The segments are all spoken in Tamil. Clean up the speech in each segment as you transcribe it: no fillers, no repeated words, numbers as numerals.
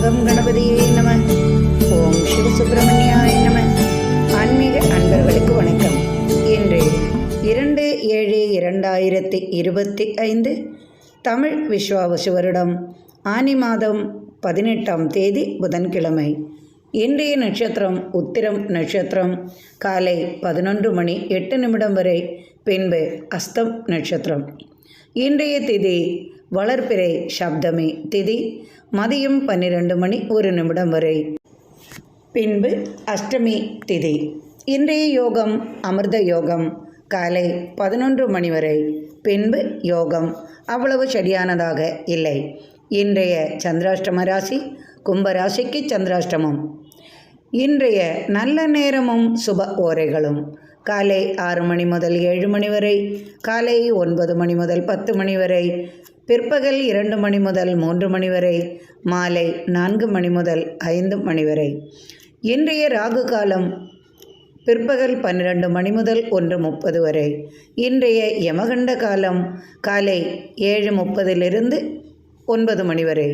கம் கணபதியே நம. ஓம் சிவசுப்பிரமணியாய நம. ஆன்மீக அன்பர்களுக்கு வணக்கம். இன்று 2/7/2025 தமிழ் விஸ்வாவசு வருடம் ஆனி மாதம் 18ஆம் தேதி புதன்கிழமை. இன்றைய நட்சத்திரம் உத்திரம் நட்சத்திரம். காலை 11:08 வரை, பின்பு அஸ்தம் நட்சத்திரம். இன்றைய திதி வளர்பிறை சப்தமி திதி. மதியம் 12:01 வரை, பின்பு அஷ்டமி திதி. இன்றைய யோகம் அமிர்த யோகம். காலை 11 வரை, பின்பு யோகம் அவ்வளவு சரியானதாக இல்லை. இன்றைய சந்திராஷ்டம ராசி கும்பராசிக்கு சந்திராஷ்டமம். இன்றைய நல்ல நேரமும் சுப ஓரைகளும் காலை 6 முதல் 7 வரை, காலை 9 முதல் 10 வரை, பிற்பகல் 2 முதல் 3 வரை, மாலை 4 முதல் 5 வரை. இன்றைய ராகு காலம் பிற்பகல் 12 முதல் 1:30 வரை. இன்றைய யமகண்ட காலம் காலை 7:30 9 வரை.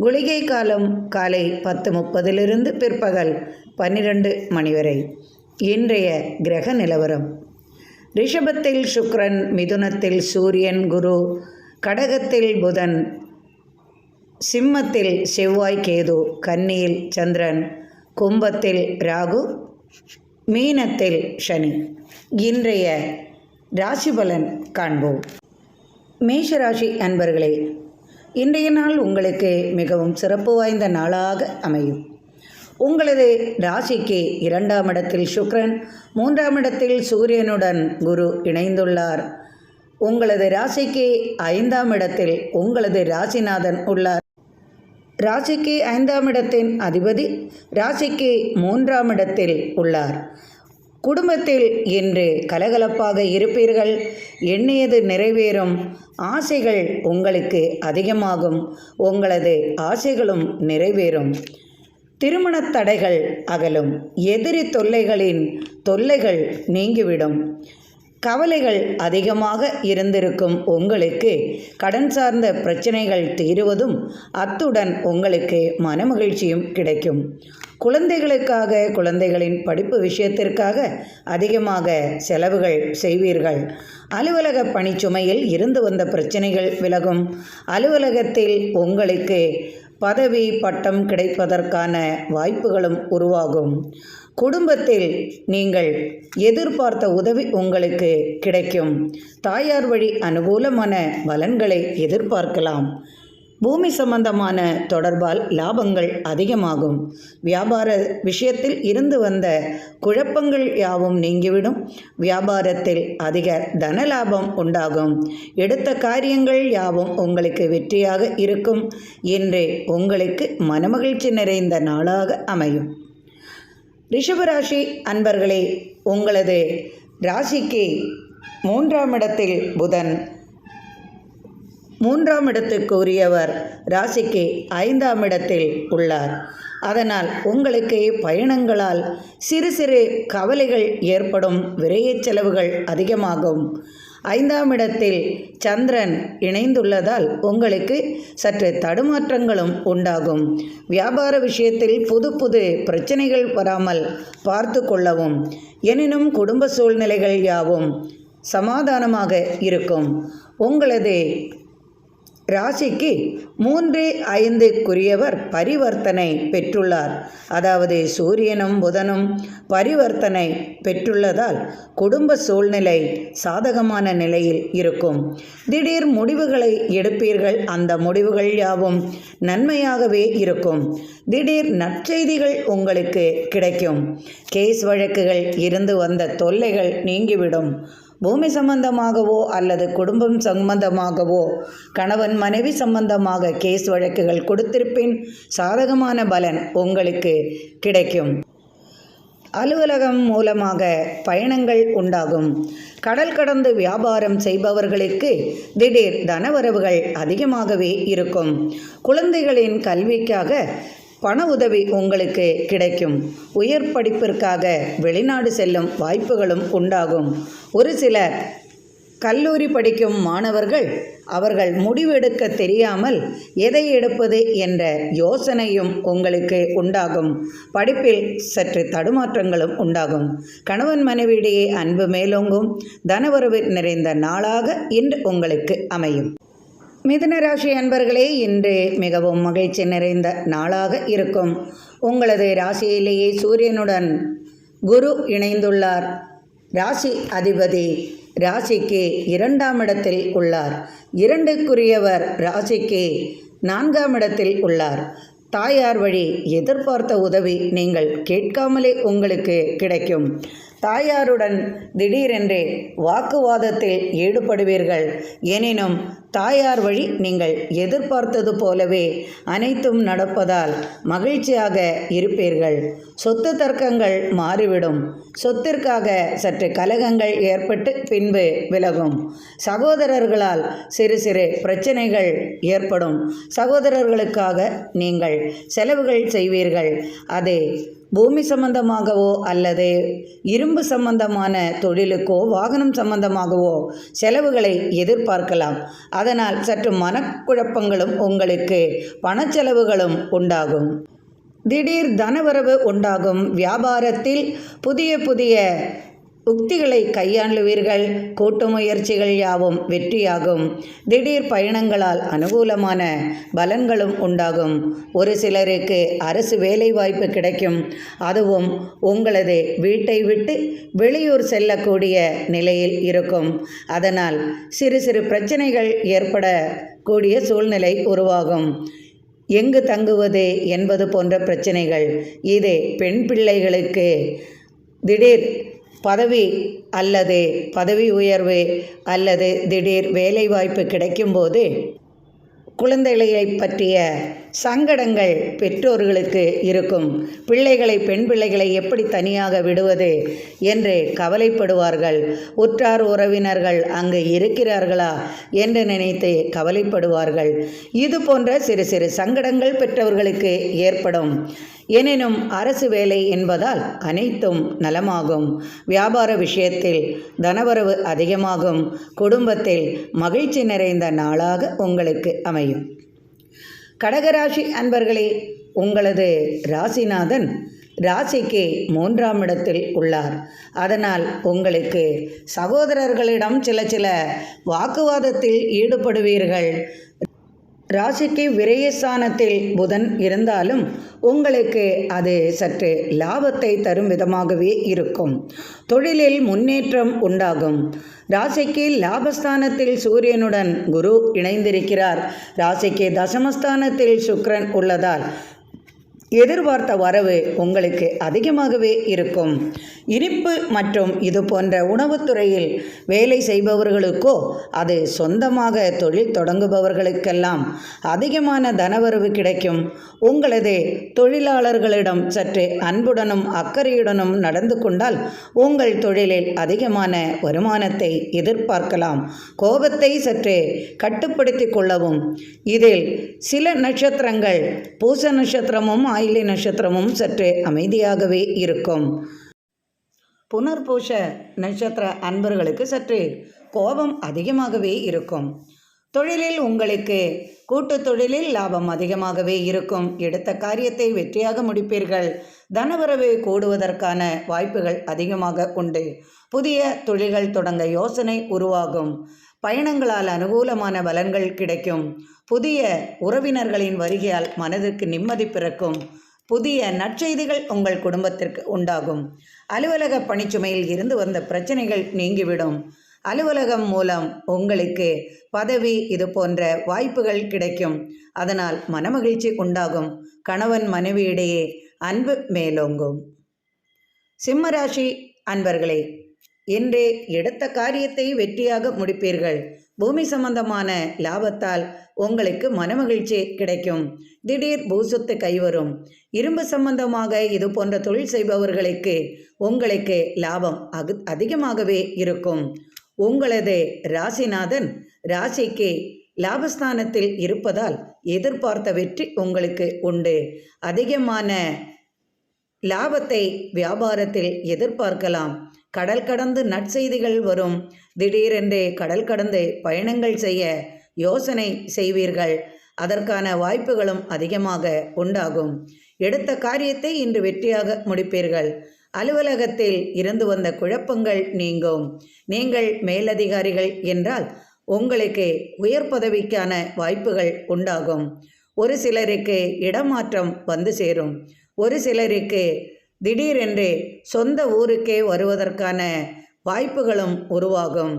குளிகை காலம் காலை 10:30 பிற்பகல் 12 வரை. இன்றைய கிரக நிலவரம்: ரிஷபத்தில் சுக்கிரன், மிதுனத்தில் சூரியன் குரு, கடகத்தில் புதன், சிம்மத்தில் செவ்வாய் கேது, கன்னியில் சந்திரன், கும்பத்தில் ராகு, மீனத்தில் சனி. இன்றைய ராசி பலன் காண்போம். மேஷராசி அன்பர்களே, இன்றைய நாள் உங்களுக்கு மிகவும் சிறப்பு வாய்ந்த நாளாக அமையும். உங்களது ராசிக்கு 2ஆம் இடத்தில் சுக்கிரன், 3ஆம் இடத்தில் சூரியனுடன் குரு இணைந்துள்ளார். உங்களது ராசிக்கு 5ஆம் இடத்தில் உங்களது ராசிநாதன் உள்ளார். ராசிக்கு 5ஆம் இடத்தின் அதிபதி ராசிக்கு 3ஆம் இடத்தில் உள்ளார். குடும்பத்தில் இன்று கலகலப்பாக இருப்பீர்கள். எண்ணியது நிறைவேறும். ஆசைகள் உங்களுக்கு அதிகமாகும். உங்களது ஆசைகளும் நிறைவேறும். திருமண தடைகள் அகலும். எதிரி தொல்லைகள் நீங்கிவிடும். கவலைகள் அதிகமாக இருந்திருக்கும் உங்களுக்கு கடன் சார்ந்த பிரச்சனைகள் தீருவதும், அத்துடன் உங்களுக்கு மனமகிழ்ச்சியும் கிடைக்கும். குழந்தைகளின் படிப்பு விஷயத்திற்காக அதிகமாக செலவுகள் செய்வீர்கள். அலுவலக பணிச்சுமையில் இருந்து வந்த பிரச்சனைகள் விலகும். அலுவலகத்தில் உங்களுக்கு பதவி பட்டம் கிடைப்பதற்கான வாய்ப்புகளும் உருவாகும். குடும்பத்தில் நீங்கள் எதிர்பார்த்த உதவி உங்களுக்கு கிடைக்கும். தாயார் வழி அனுகூலமான பலன்களை எதிர்பார்க்கலாம். பூமி சம்பந்தமான தொடர்பால் லாபங்கள் அதிகமாகும். வியாபார விஷயத்தில் இருந்து வந்த குழப்பங்கள் யாவும் நீங்கிவிடும். வியாபாரத்தில் அதிக தன லாபம் உண்டாகும். எடுத்த காரியங்கள் யாவும் உங்களுக்கு வெற்றியாக இருக்கும். இன்று உங்களுக்கு மனமகிழ்ச்சி நிறைந்த நாளாக அமையும். ரிஷபராசி அன்பர்களே, உங்களது ராசிக்கு 3ஆம் இடத்தில் புதன், 3ஆம் இடத்துக்கு உரியவர் ராசிக்கு 5ஆம் இடத்தில் உள்ளார். அதனால் உங்களுக்கு பயணங்களால் சிறு சிறு கவலைகள் ஏற்படும். விரைய செலவுகள் அதிகமாகும். 5ஆம் இடத்தில் சந்திரன் இணைந்துள்ளதால் உங்களுக்கு சற்று தடுமாற்றங்களும் உண்டாகும். வியாபார விஷயத்தில் புது பிரச்சனைகள் வராமல் பார்த்து கொள்ளவும். எனினும் குடும்ப சூழ்நிலைகள் யாவும் சமாதானமாக இருக்கும். உங்களது ராசிக்கு 3, 5க்குரியவர் பரிவர்த்தனை பெற்றுள்ளார். அதாவது சூரியனும் புதனும் பரிவர்த்தனை பெற்றுள்ளதால் குடும்ப சூழ்நிலை சாதகமான நிலையில் இருக்கும். திடீர் முடிவுகளை எடுப்பீர்கள். அந்த முடிவுகள் யாவும் நன்மையாகவே இருக்கும். திடீர் நற்செய்திகள் உங்களுக்கு கிடைக்கும். கேஸ் வழக்குகள் இருந்து வந்த தொல்லைகள் நீங்கிவிடும். பூமி சம்பந்தமாகவோ அல்லது குடும்பம் சம்பந்தமாகவோ, கணவன் மனைவி சம்பந்தமாக கேஸ் வழக்குகள் கொடுத்திருப்பின் சாதகமான பலன் உங்களுக்கு கிடைக்கும். அலுவலகம் மூலமாக பயணங்கள் உண்டாகும். கடல் கடந்து வியாபாரம் செய்பவர்களுக்கு திடீர் தனவரவுகள் அதிகமாகவே இருக்கும். குழந்தைகளின் கல்விக்காக பண உதவி உங்களுக்கு கிடைக்கும். உயர் படிப்பிற்காக வெளிநாடு செல்லும் வாய்ப்புகளும் உண்டாகும். ஒரு சிலர் கல்லூரி படிக்கும் மாணவர்கள் அவர்கள் முடிவெடுக்க தெரியாமல் எதை எடுப்பது என்ற யோசனையும் உங்களுக்கு உண்டாகும். படிப்பில் சற்று தடுமாற்றங்களும் உண்டாகும். கணவன் மனைவியிடையே அன்பு மேலோங்கும். தனவரவு நிறைந்த நாளாக இன்று உங்களுக்கு அமையும். மிதுன ராசி அன்பர்களே, இன்று மிகவும் மகிழ்ச்சி நிறைந்த நாளாக இருக்கும். உங்களது ராசியிலேயே சூரியனுடன் குரு இணைந்துள்ளார். ராசி அதிபதி ராசிக்கு 2ஆம் இடத்தில் உள்ளார். 2க்குரியவர் ராசிக்கு 4ஆம் இடத்தில் உள்ளார். தாயார் வழி எதிர்பார்த்த உதவி நீங்கள் கேட்காமலே உங்களுக்கு கிடைக்கும். தாயாருடன் திடீரென்று வாக்குவாதத்தில் ஈடுபடுவீர்கள். எனினும் தாயார் வழி நீங்கள் எதிர்பார்த்தது போலவே அனைத்தும் நடப்பதால் மகிழ்ச்சியாக இருப்பீர்கள். சொத்து தர்க்கங்கள் மாறிவிடும். சொத்திற்காக சற்று கலகங்கள் ஏற்பட்டு பின்பு விலகும். சகோதரர்களால் சிறு சிறு பிரச்சனைகள் ஏற்படும். சகோதரர்களுக்காக நீங்கள் செலவுகள் செய்வீர்கள். அது பூமி சம்பந்தமாகவோ அல்லது இரும்பு சம்பந்தமான தொழிலுக்கோ வாகனம் சம்பந்தமாகவோ செலவுகளை எதிர்பார்க்கலாம். அதனால் சற்று மனக்குழப்பங்களும் உங்களுக்கு பணச்செலவுகளும் உண்டாகும். திடீர் தனவரவு உண்டாகும். வியாபாரத்தில் புதிய புதிய உக்திகளை கையாளுவீர்கள். கூட்டு முயற்சிகள் யாவும் வெற்றியாகும். திடீர் பயணங்களால் அனுகூலமான பலன்களும் உண்டாகும். ஒரு சிலருக்கு அரசு வேலை வாய்ப்பு கிடைக்கும். அதுவும் உங்களது வீட்டை விட்டு வெளியூர் செல்லக்கூடிய நிலையில் இருக்கும். அதனால் சிறு சிறு பிரச்சனைகள் ஏற்படக்கூடிய சூழ்நிலை உருவாகும். எங்கு தங்குவது என்பது போன்ற பிரச்சனைகள். இது பெண் பிள்ளைகளுக்கு திடீர் பதவி அல்லது பதவி உயர்வு அல்லது திடீர் வேலைவாய்ப்பு கிடைக்கும்போது குழந்தைகளை பற்றிய சங்கடங்கள் பெற்றோர்களுக்கு இருக்கும். பிள்ளைகளை பெண் பிள்ளைகளை எப்படி தனியாக விடுவது என்று கவலைப்படுவார்கள். உற்றார் உறவினர்கள் அங்கு இருக்கிறார்களா என்று நினைத்து கவலைப்படுவார்கள். இது போன்ற சிறு சிறு சங்கடங்கள் பெற்றவர்களுக்கு ஏற்படும். எனினும் அரசு வேலை என்பதால் அனைத்தும் நலமாகும். வியாபார விஷயத்தில் தனவரவு அதிகமாகும். குடும்பத்தில் மகிழ்ச்சி நிறைந்த நாளாக உங்களுக்கு அமையும். கடகராசி அன்பர்களே, உங்களது ராசிநாதன் ராசிக்கு 3ஆம் இடத்தில் உள்ளார். அதனால் உங்களுக்கு சகோதரர்களிடம் சில வாக்குவாதத்தில் ஈடுபடுவீர்கள். ராசிக்கு விரயஸ்தானத்தில் புதன் இருந்தாலும் உங்களுக்கு அது சற்று லாபத்தை தரும் விதமாகவே இருக்கும். தொழிலில் முன்னேற்றம் உண்டாகும். ராசிக்கு லாபஸ்தானத்தில் சூரியனுடன் குரு இணைந்திருக்கிறார். ராசிக்கு தசமஸ்தானத்தில் சுக்கிரன் உள்ளதால் எதிர்பார்த்த வரவு உங்களுக்கு அதிகமாகவே இருக்கும். இனிப்பு மற்றும் இது போன்ற உணவுத்துறையில் வேலை செய்பவர்களுக்கோ அது சொந்தமாக தொழில் தொடங்குபவர்களுக்கெல்லாம் அதிகமான தனவரவு கிடைக்கும். உங்களது தொழிலாளர்களிடம் சற்று அன்புடனும் அக்கறையுடனும் நடந்து கொண்டால் உங்கள் தொழிலில் அதிகமான வருமானத்தை எதிர்பார்க்கலாம். கோபத்தை சற்று கட்டுப்படுத்தி கொள்ளவும். இதில் சில நட்சத்திரங்கள் பூச நட்சத்திரமும் ஆயிலை நட்சத்திரமும் சற்று அமைதியாகவே இருக்கும். புனர்பூச நட்சத்திர அன்பர்களுக்கு சற்று கோபம் அதிகமாகவே இருக்கும். தொழிலில் உங்களுக்கு கூட்டு தொழிலில் லாபம் அதிகமாகவே இருக்கும். எடுத்த காரியத்தை வெற்றியாக முடிப்பீர்கள். தனவரவு கூடுவதற்கான வாய்ப்புகள் அதிகமாக உண்டு. புதிய தொழில்கள் தொடங்க யோசனை உருவாகும். பயணங்களால் அனுகூலமான பலன்கள் கிடைக்கும். புதிய உறவினர்களின் வருகையால் மனதிற்கு நிம்மதி பிறக்கும். புதிய நற்செய்திகள் உங்கள் குடும்பத்திற்கு உண்டாகும். அலுவலக பணிச்சுமையில் இருந்து வந்த பிரச்சனைகள் நீங்கிவிடும். அலுவலகம் மூலம் உங்களுக்கு பதவி இது போன்ற வாய்ப்புகள் கிடைக்கும். அதனால் மனமகிழ்ச்சி உண்டாகும். கணவன் மனைவியிடையே அன்பு மேலோங்கும். சிம்மராசி அன்பர்களே, இன்று எடுத்த காரியத்தை வெற்றியாக முடிப்பீர்கள். பூமி சம்பந்தமான லாபத்தால் உங்களுக்கு மனமகிழ்ச்சி கிடைக்கும். திடீர் பூசத்து கைவரும். இரும்பு சம்பந்தமாக இது போன்ற தொழில் செய்பவர்களுக்கு உங்களுக்கு லாபம் அதிகமாகவே இருக்கும். உங்களது ராசிநாதன் ராசிக்கு லாபஸ்தானத்தில் இருப்பதால் எதிர்பார்த்த வெற்றி உங்களுக்கு உண்டு. அதிகமான லாபத்தை வியாபாரத்தில் எதிர்பார்க்கலாம். கடல் கடந்து நற்செய்திகள் வரும். திடீரென்று கடல் கடந்து பயணங்கள் செய்ய யோசனை செய்வீர்கள். அதற்கான வாய்ப்புகளும் அதிகமாக உண்டாகும். எடுத்த காரியத்தை இன்று வெற்றியாக முடிப்பீர்கள். அலுவலகத்தில் இருந்து வந்த குழப்பங்கள் நீங்கும். நீங்கள் மேலதிகாரிகள் என்றால் உங்களுக்கு உயர் பதவிக்கான வாய்ப்புகள் உண்டாகும். ஒரு சிலருக்கு இடமாற்றம் வந்து சேரும். ஒரு சிலருக்கு திடீரென்று சொந்த ஊருக்கே வருவதற்கான வாய்ப்புகளும் உருவாகும்.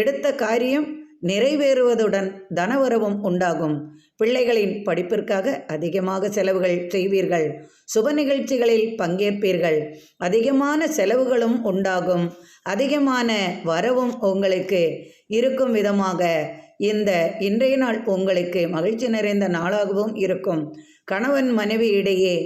எடுத்த காரியம் நிறைவேறுவதுடன் தனவரவும் உண்டாகும். பிள்ளைகளின் படிப்பிற்காக அதிகமாக செலவுகள் செய்வீர்கள். சுப நிகழ்ச்சிகளில் பங்கேற்பீர்கள். அதிகமான செலவுகளும் உண்டாகும். அதிகமான வரவும் உங்களுக்கு இருக்கும் விதமாக இன்றைய நாள் உங்களுக்கு மகிழ்ச்சி நிறைந்த நாளாகவும் இருக்கும். கணவன் மனைவி இடையே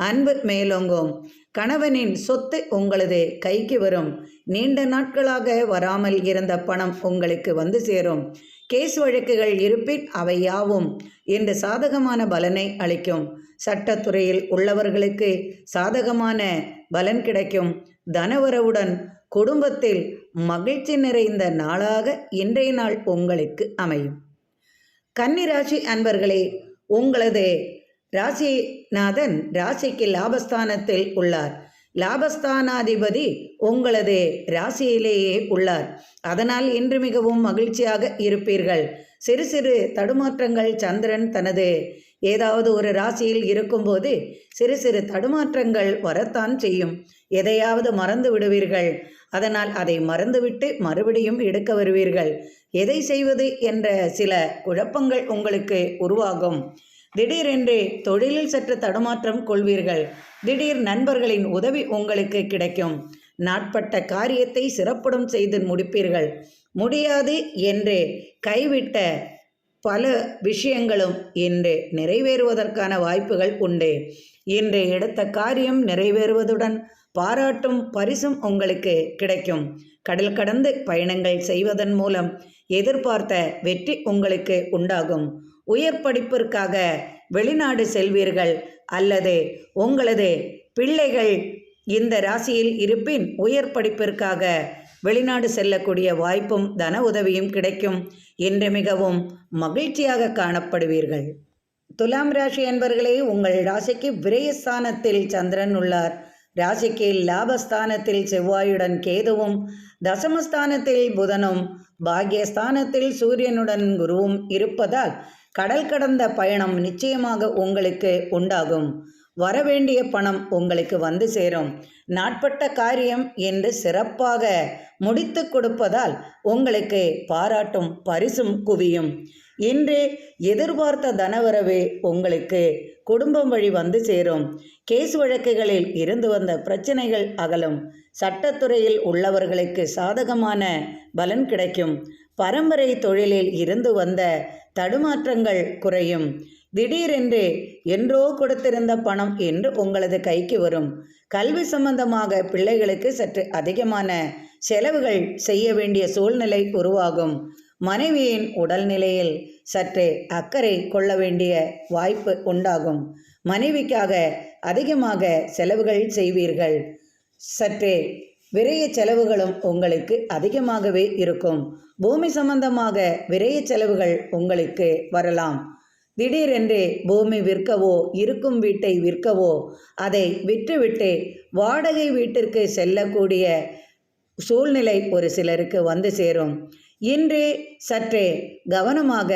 அன்பு மேலோங்கும். கணவனின் சொத்து உங்களது கைக்கு வரும். நீண்ட நாட்களாக வராமல் இருந்த பணம் உங்களுக்கு வந்து சேரும். கேஸ் வழக்குகள் இருப்பின் அவை யாவும் இன்று சாதகமான பலனை அளிக்கும். சட்டத்துறையில் உள்ளவர்களுக்கு சாதகமான பலன் கிடைக்கும். தனவரவுடன் குடும்பத்தில் மகிழ்ச்சி நிறைந்த நாளாக இன்றைய நாள் உங்களுக்கு அமையும். கன்னிராசி அன்பர்களே, உங்களது ராசிநாதன் ராசிக்கு லாபஸ்தானத்தில் உள்ளார். லாபஸ்தானாதிபதி உங்களது ராசியிலேயே உள்ளார். அதனால் இன்று மிகவும் மகிழ்ச்சியாக இருப்பீர்கள். சிறு சிறு தடுமாற்றங்கள் சந்திரன் தனது ஏதாவது ஒரு ராசியில் இருக்கும்போது சிறு சிறு தடுமாற்றங்கள் வரத்தான் செய்யும். எதையாவது மறந்து விடுவீர்கள். அதனால் அதை மறந்துவிட்டு மறுபடியும் எடுக்க வருவீர்கள். எதை செய்வது என்ற சில குழப்பங்கள் உங்களுக்கு உருவாகும். திடீரென்று தொழிலில் சற்று தடுமாற்றம் கொள்வீர்கள். திடீர் நண்பர்களின் உதவி உங்களுக்கு கிடைக்கும். நாட்பட்ட காரியத்தை சிறப்புடன் செய்து முடிப்பீர்கள். முடியாது என்று கைவிட்ட பல விஷயங்களும் இன்று நிறைவேறுவதற்கான வாய்ப்புகள் உண்டு. இன்று எடுத்த காரியம் நிறைவேறுவதுடன் பாராட்டும் பரிசும் உங்களுக்கு கிடைக்கும். கடல் கடந்து பயணங்கள் செய்வதன் மூலம் எதிர்பார்த்த வெற்றி உங்களுக்கு உண்டாகும். உயர் படிப்பிற்காக வெளிநாடு செல்வீர்கள். அல்லது உங்களது பிள்ளைகள் இந்த ராசியில் இருப்பின் உயர் படிப்பிற்காக வெளிநாடு செல்லக்கூடிய வாய்ப்பும் தன உதவியும் கிடைக்கும். இன்று மிகவும் மகிழ்ச்சியாக காணப்படுவீர்கள். துலாம் ராசி அன்பர்களே, உங்கள் ராசிக்கு விரயஸ்தானத்தில் சந்திரன் உள்ளார். ராசிக்கு லாபஸ்தானத்தில் செவ்வாயுடன் கேதுவும், தசமஸ்தானத்தில் புதனும், பாக்யஸ்தானத்தில் சூரியனுடன் குருவும் இருப்பதால் கடல் கடந்த பயணம் நிச்சயமாக உங்களுக்கு உண்டாகும். வரவேண்டிய பணம் உங்களுக்கு வந்து சேரும். நாட்பட்ட காரியம் என்று சிறப்பாக முடித்து கொடுப்பதால் உங்களுக்கு பாராட்டும் பரிசும் குவியும். இன்று எதிர்பார்த்த தனவரவு உங்களுக்கு குடும்பம் வழி வந்து சேரும். கேஸ் வழக்குகளில் இருந்து வந்த பிரச்சனைகள் அகலும். சட்டத்துறையில் உள்ளவர்களுக்கு சாதகமான பலன் கிடைக்கும். பரம்பரை தொழிலில் இருந்து வந்த தடுமாற்றங்கள் குறையும். திடீரென்று என்றோ கொடுத்திருந்த பணம் என்று உங்களது கைக்கு வரும். கல்வி சம்பந்தமாக பிள்ளைகளுக்கு சற்று அதிகமான செலவுகள் செய்ய வேண்டிய சூழ்நிலை உருவாகும். மனைவியின் உடல்நிலையில் சற்று அக்கறை கொள்ள வேண்டிய வாய்ப்பு உண்டாகும். மனைவிக்காக அதிகமாக செலவுகள் செய்வீர்கள். சற்றே விரய செலவுகளும் உங்களுக்கு அதிகமாகவே இருக்கும். பூமி சம்பந்தமாக விரய செலவுகள் உங்களுக்கு வரலாம். திடீரென்று பூமி விற்கவோ இருக்கும் வீட்டை விற்கவோ அதை விற்றுவிட்டு வாடகை வீட்டிற்கு செல்லக்கூடிய சூழ்நிலை ஒரு சிலருக்கு வந்து சேரும். இன்று சற்றே கவனமாக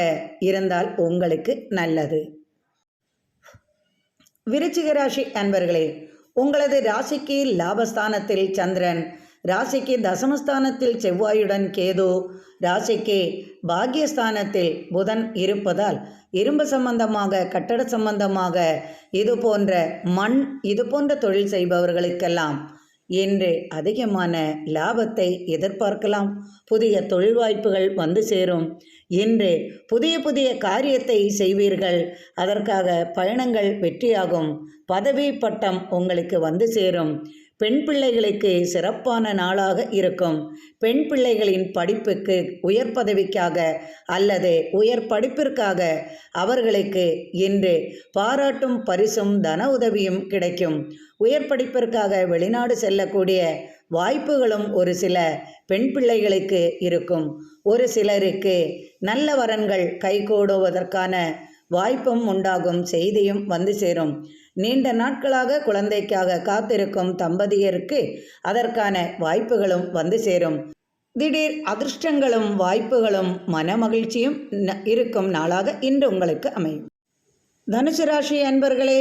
இருந்தால் உங்களுக்கு நல்லது. விருச்சிக ராசி அன்பர்களே, உங்களது ராசிக்கு லாபஸ்தானத்தில் சந்திரன், ராசிக்கு தசமஸ்தானத்தில் செவ்வாயுடன் கேது, ராசிக்கு பாக்யஸ்தானத்தில் புதன் இருப்பதால் இரும்பு சம்பந்தமாக, கட்டட சம்பந்தமாக, இது போன்ற தொழில் செய்பவர்களுக்கெல்லாம் இன்று அதிகமான லாபத்தை எதிர்பார்க்கலாம். புதிய தொழில் வாய்ப்புகள் வந்து சேரும். இன்று புதிய காரியத்தை செய்வீர்கள். அதற்காக பயணங்கள் வெற்றியாகும். பதவி பட்டம் உங்களுக்கு வந்து சேரும். பெண் பிள்ளைகளுக்கு சிறப்பான நாளாக இருக்கும். பெண் பிள்ளைகளின் படிப்புக்கு, உயர் பதவிக்காக அல்லது உயர் படிப்பிற்காக அவர்களுக்கு இன்று பாராட்டும் பரிசும் தன உதவியும் கிடைக்கும். உயர் படிப்பிற்காக வெளிநாடு செல்லக்கூடிய வாய்ப்புகளும் ஒரு சில பெண் பிள்ளைகளுக்கு இருக்கும். ஒரு சிலருக்கு நல்ல வரன்கள் கைகூடுவதற்கான வாய்ப்பும் உண்டாகும், செய்தியும் வந்து சேரும். நீண்ட நாட்களாக குழந்தைக்காக காத்திருக்கும் தம்பதியருக்கு அதற்கான வாய்ப்புகளும் வந்து சேரும். திடீர் அதிர்ஷ்டங்களும் வாய்ப்புகளும் மனமகிழ்ச்சியும் இருக்கும் நாளாக இன்று உங்களுக்கு அமையும். தனுசு ராசி அன்பர்களே,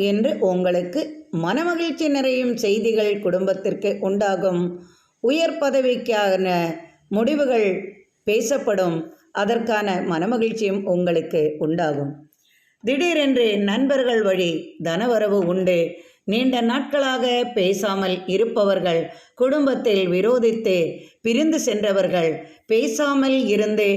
இன்று உங்களுக்கு மனமகிழ்ச்சி நிறையும் செய்திகள் குடும்பத்திற்கு உண்டாகும். உயர் பதவிக்கான முடிவுகள் பேசப்படும். அதற்கான மனமகிழ்ச்சியும் உங்களுக்கு உண்டாகும். திடீரென்று நண்பர்கள் வழி தனவரவு உண்டு. நீண்ட நாட்களாக பேசாமல் இருப்பவர்கள், குடும்பத்தில் விரோதித்து பிரிந்து சென்றவர்கள், பேசாமல் இருந்து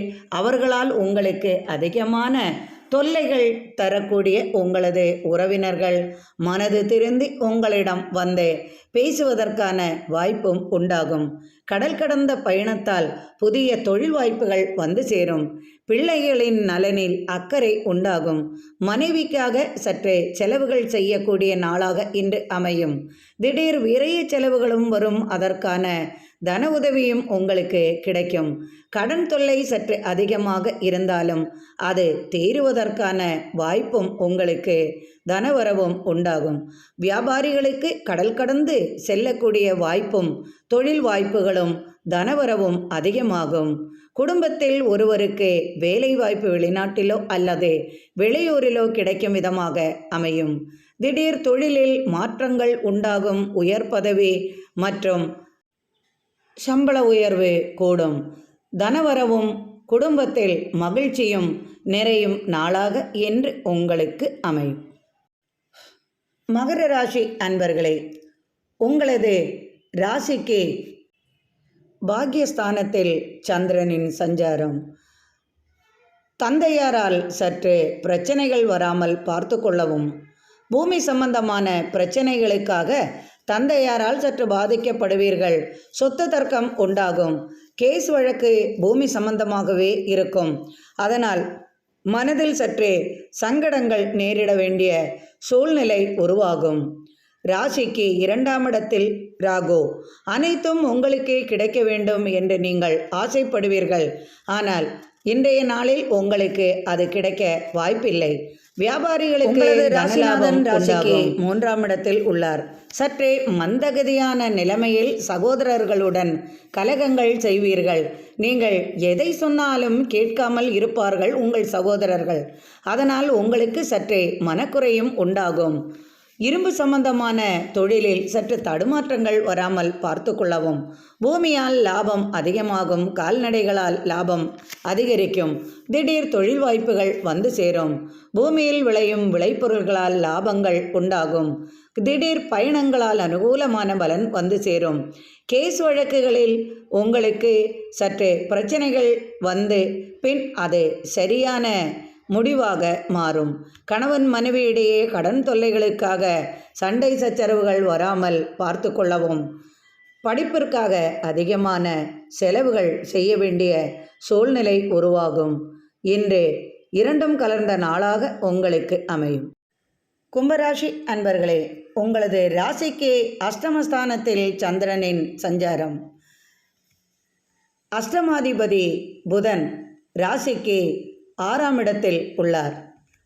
அவர்களால் உங்களுக்கு அதிகமான தொல்லைகள் தரக்கூடிய உங்களது உறவினர்கள் மனது திருந்தி உங்களிடம் வந்து பேசுவதற்கான வாய்ப்பும் உண்டாகும். கடல் கடந்த பயணத்தால் புதிய தொழில் வாய்ப்புகள் வந்து சேரும். பிள்ளைகளின் நலனில் அக்கறை உண்டாகும். மனைவிக்காக சற்றே செலவுகள் செய்யக்கூடிய நாளாக இன்று அமையும். திடீர் விரைய செலவுகளும் வரும். அதற்கான தன உதவியும் உங்களுக்கு கிடைக்கும். கடன் தொல்லை சற்று அதிகமாக இருந்தாலும் அது தீருவதற்கான வாய்ப்பும் உங்களுக்கு தனவரவும் உண்டாகும். வியாபாரிகளுக்கு கடல் கடந்து செல்லக்கூடிய வாய்ப்பும் தொழில் வாய்ப்புகளும் தனவரவும் அதிகமாகும். குடும்பத்தில் ஒருவருக்கு வேலை வாய்ப்பு வெளிநாட்டிலோ அல்லது வெளியூரிலோ கிடைக்கும் விதமாக அமையும். திடீர் தொழிலில் மாற்றங்கள் உண்டாகும். உயர் பதவி மற்றும் சம்பள உயர்வு கூடும். தனவரவும் குடும்பத்தில் மகிழ்ச்சியும் நிறையும் நாளாக இன்று உங்களுக்கு அமையும். மகர ராசி அன்பர்களே, உங்களது ராசிக்கு பாக்கியஸ்தானத்தில் சந்திரனின் சஞ்சாரம். தந்தையாரால் சற்று பிரச்சனைகள் வராமல் பார்த்து கொள்ளவும். பூமி சம்பந்தமான பிரச்சனைகளுக்காக தந்தையாரால் சற்று பாதிக்கப்படுவீர்கள். சொத்து தர்க்கம் உண்டாகும். கேஸ் வழக்கு பூமி சம்பந்தமாகவே இருக்கும். அதனால் மனதில் சற்றே சங்கடங்கள் நேரிட வேண்டிய சூழ்நிலை உருவாகும். ராசிக்கு 2ஆம் இடத்தில் ராகு. அனைத்தும் உங்களுக்கே கிடைக்க வேண்டும் என்று நீங்கள் ஆசைப்படுவீர்கள். ஆனால் இன்றைய நாளில் உங்களுக்கு அது கிடைக்க வாய்ப்பில்லை. வியாபாரிகளுக்கு ராசிநாதன் ராசிக்கு 3ஆம் இடத்தில் உள்ளார். சற்றே மந்தகதியான நிலைமையில் சகோதரர்களுடன் கலகங்கள் செய்வீர்கள். நீங்கள் எதை சொன்னாலும் கேட்காமல் இருப்பார்கள் உங்கள் சகோதரர்கள். அதனால் உங்களுக்கு சற்றே மனக்குறையும் உண்டாகும். இரும்பு சம்பந்தமான தொழிலில் சற்று தடுமாற்றங்கள் வராமல் பார்த்து கொள்ளவும். பூமியால் லாபம் அதிகமாகும். கால்நடைகளால் லாபம் அதிகரிக்கும். திடீர் தொழில் வாய்ப்புகள் வந்து சேரும். பூமியில் விளையும் விளைபொருள்களால் லாபங்கள் உண்டாகும். திடீர் பயணங்களால் அனுகூலமான பலன் வந்து சேரும். கேஸ் வழக்குகளில் உங்களுக்கு சற்று பிரச்சனைகள் வந்து பின் அது சரியான முடிவாக மாறும். கணவன் மனைவியிடையே கடன் தொல்லைகளுக்காக சண்டை சச்சரவுகள் வராமல் பார்த்து கொள்ளவும். படிப்பிற்காக அதிகமான செலவுகள் செய்ய வேண்டிய சூழ்நிலை உருவாகும். இன்று இரண்டும் கலந்த நாளாக உங்களுக்கு அமையும். கும்பராசி அன்பர்களே, உங்களது ராசிக்கு அஷ்டமஸ்தானத்தில் சந்திரனின் சஞ்சாரம். அஷ்டமாதிபதி புதன் ராசிக்கு 6ஆம் இடத்தில் உள்ளார்.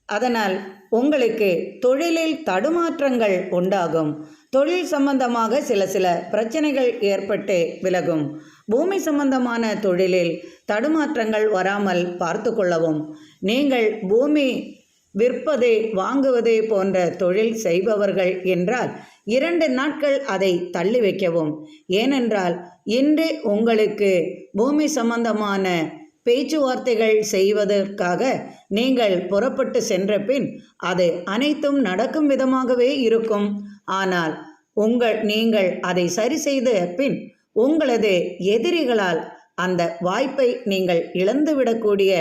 அதனால் உங்களுக்கு தொழிலில் தடுமாற்றங்கள் உண்டாகும். தொழில் சம்பந்தமாக சில பிரச்சனைகள் ஏற்பட்டு விலகும். பூமி சம்பந்தமான தொழிலில் தடுமாற்றங்கள் வராமல் பார்த்து கொள்ளவும். நீங்கள் பூமி விற்பது வாங்குவது போன்ற தொழில் செய்பவர்கள் என்றால் 2 நாட்கள் அதை தள்ளி வைக்கவும். ஏனென்றால் இன்று உங்களுக்கு பூமி சம்பந்தமான பேச்சுவார்த்தைகள் செய்வதற்காக நீங்கள் புறப்பட்டு சென்ற பின் அது அனைத்தும் நடக்கும் விதமாகவே இருக்கும். ஆனால் நீங்கள் அதை சரி செய்த பின் உங்களது எதிரிகளால் அந்த வாய்ப்பை நீங்கள் இழந்துவிடக்கூடிய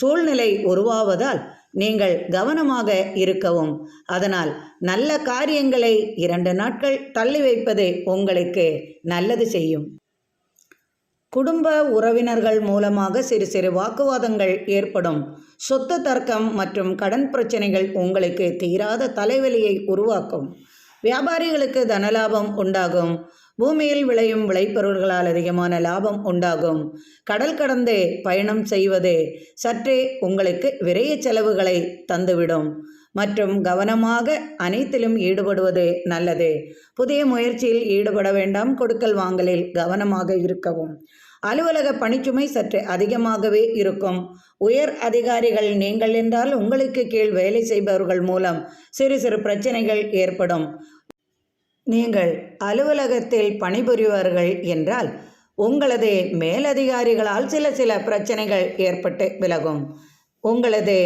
சூழ்நிலை உருவாவதால் நீங்கள் கவனமாக இருக்கவும். அதனால் நல்ல காரியங்களை 2 நாட்கள் தள்ளி வைப்பது உங்களுக்கு நல்லது செய்யும். குடும்ப உறவினர்கள் மூலமாக சிறு சிறு வாக்குவாதங்கள் ஏற்படும். சொத்து தர்க்கம் மற்றும் கடன் பிரச்சனைகள் உங்களுக்கு தீராத தலைவலியை உருவாக்கும். வியாபாரிகளுக்கு தனலாபம் உண்டாகும். பூமியில் விளையும் விளைபொருள்களால் அதிகமான லாபம் உண்டாகும். கடல் கடந்து பயணம் செய்வது சற்றே உங்களுக்கு விரைய செலவுகளை தந்துவிடும். மற்றும் கவனமாக அனைத்திலும் ஈடுபடுவது நல்லது. புதிய முயற்சியில் ஈடுபட வேண்டாம். கொடுக்கல் வாங்கலில் கவனமாக இருக்கவும். அலுவலக பணிச்சுமை சற்று அதிகமாகவே இருக்கும். உயர் அதிகாரிகள் நீங்கள் என்றால் உங்களுக்கு கீழ் வேலை செய்பவர்கள் மூலம் சிறு சிறு பிரச்சனைகள் ஏற்படும். நீங்கள் அலுவலகத்தில் பணிபுரிவார்கள் என்றால் உங்களது மேலதிகாரிகளால் சில பிரச்சனைகள் ஏற்பட்டு விலகும். உங்களது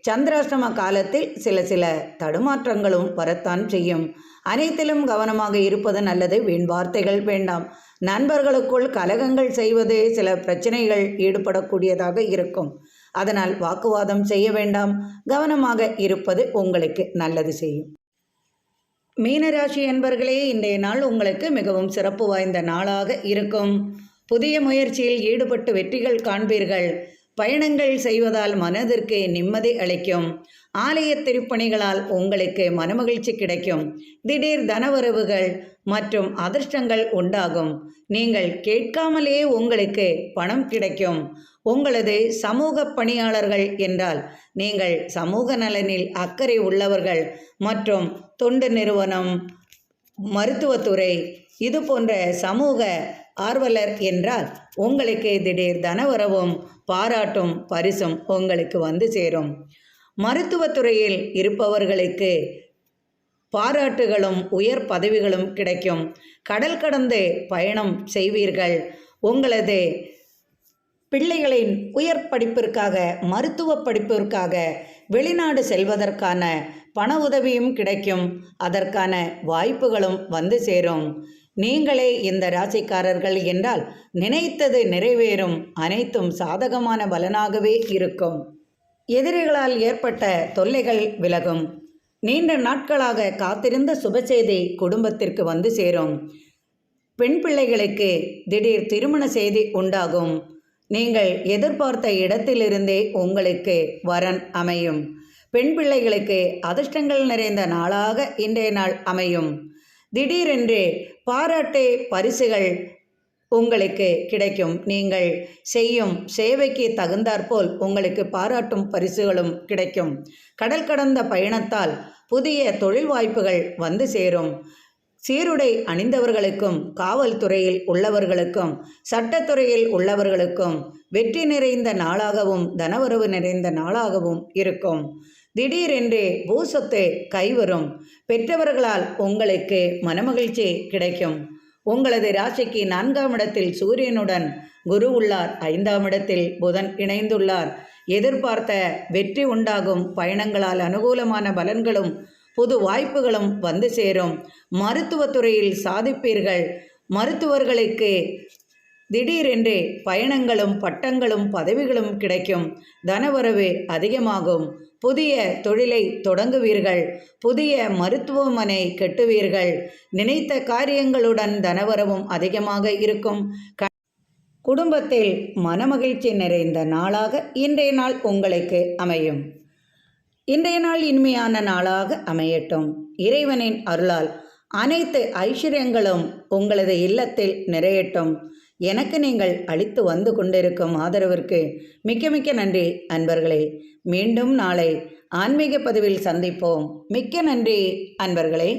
சந்திராஷ்டம காலத்தில் சில தடுமாற்றங்களும் வரத்தான் செய்யும். அனைத்திலும் கவனமாக இருப்பது நல்லது. வீண் வார்த்தைகள் வேண்டாம். நண்பர்களுக்குள் கலகங்கள் செய்வது சில பிரச்சனைகள் ஈடுபடக்கூடியதாக இருக்கும். அதனால் வாக்குவாதம் செய்ய வேண்டாம். கவனமாக இருப்பது உங்களுக்கு நல்லது செய்யும். மீனராசி என்பர்களே, இன்றைய நாள் உங்களுக்கு மிகவும் சிறப்பு வாய்ந்த நாளாக இருக்கும். புதிய முயற்சியில் ஈடுபட்டு வெற்றிகள் காண்பீர்கள். பயணங்கள் செய்வதால் மனதிற்கு நிம்மதி அளிக்கும். ஆலய திருப்பணிகளால் உங்களுக்கு மனமகிழ்ச்சி கிடைக்கும். திடீர் தனவரவுகள் மற்றும் அதிர்ஷ்டங்கள் உண்டாகும். நீங்கள் கேட்காமலே உங்களுக்கு பணம் கிடைக்கும். உங்களது சமூக பணியாளர்கள் என்றால் நீங்கள் சமூக நலனில் அக்கறை உள்ளவர்கள் மற்றும் தொண்டு நிறுவனம், மருத்துவத்துறை, இது போன்ற சமூக ஆர்வலர் என்றால் உங்களுக்கு திடீர் தனவரவும் பாராட்டும் பரிசும் உங்களுக்கு வந்து சேரும். மருத்துவத்துறையில் இருப்பவர்களுக்கு பாராட்டுகளும் உயர் பதவிகளும் கிடைக்கும். கடல் கடந்து பயணம் செய்வீர்கள். உங்களது பிள்ளைகளின் உயர் படிப்பிற்காக, மருத்துவ படிப்பிற்காக வெளிநாடு செல்வதற்கான பண உதவியும் கிடைக்கும். அதற்கான வாய்ப்புகளும் வந்து சேரும். நீங்களே இந்த ராசிக்காரர்கள் என்றால் நினைத்தது நிறைவேறும். அனைத்தும் சாதகமான பலனாகவே இருக்கும். எதிரிகளால் ஏற்பட்ட தொல்லைகள் விலகும். நீண்ட நாட்களாக காத்திருந்த சுபசெய்தி குடும்பத்திற்கு வந்து சேரும். பெண் பிள்ளைகளுக்கு திடீர் திருமண செய்தி உண்டாகும். நீங்கள் எதிர்பார்த்த இடத்திலிருந்தே உங்களுக்கு வரன் அமையும். பெண் பிள்ளைகளுக்கு அதிர்ஷ்டங்கள் நிறைந்த நாளாக இன்றைய நாள் அமையும். திடீரென்று பாராட்டு பரிசுகள் உங்களுக்கு கிடைக்கும். நீங்கள் செய்யும் சேவைக்கு தகுந்தாற்போல் உங்களுக்கு பாராட்டும் பரிசுகளும் கிடைக்கும். கடல் கடந்த பயணத்தால் புதிய தொழில் வாய்ப்புகள் வந்து சேரும். சீருடை அணிந்தவர்களுக்கும், காவல்துறையில் உள்ளவர்களுக்கும், சட்டத்துறையில் உள்ளவர்களுக்கும் வெற்றி நிறைந்த நாளாகவும் தனவரவு நிறைந்த நாளாகவும் இருக்கும். திடீரென்று பூசொத்து கைவரும். பெற்றவர்களால் உங்களுக்கு மனமகிழ்ச்சி கிடைக்கும். உங்களது ராசிக்கு 4ஆம் இடத்தில் சூரியனுடன் குரு உள்ளார். 5ஆம் இடத்தில் புதன் இணைந்துள்ளார். எதிர்பார்த்த வெற்றி உண்டாகும். பயணங்களால் அனுகூலமான பலன்களும் புது வாய்ப்புகளும் வந்து சேரும். மருத்துவத்துறையில் சாதிப்பீர்கள். மருத்துவர்களுக்கு திடீரென்று பயணங்களும் பட்டங்களும் பதவிகளும் கிடைக்கும். தனவரவு அதிகமாகும். புதிய தொழிலை தொடங்குவீர்கள். புதிய மருத்துவமனை கட்டுவீர்கள். நினைத்த காரியங்களுடன் தனவரவும் அதிகமாக இருக்கும். குடும்பத்தில் மனமகிழ்ச்சி நிறைந்த நாளாக இன்றைய நாள் உங்களுக்கு அமையும். இன்றைய நாள் இனிமையான நாளாக அமையட்டும். இறைவனின் அருளால் அனைத்து ஐஸ்வர்யங்களும் உங்களது இல்லத்தில் நிறையட்டும். எனக்கு நீங்கள் அளித்து வந்து கொண்டிருக்கும் ஆதரவிற்கு மிக்க மிக்க நன்றி அன்பர்களே. மீண்டும் நாளை ஆன்மீக பதிவில் சந்திப்போம். மிக்க நன்றி அன்பர்களே.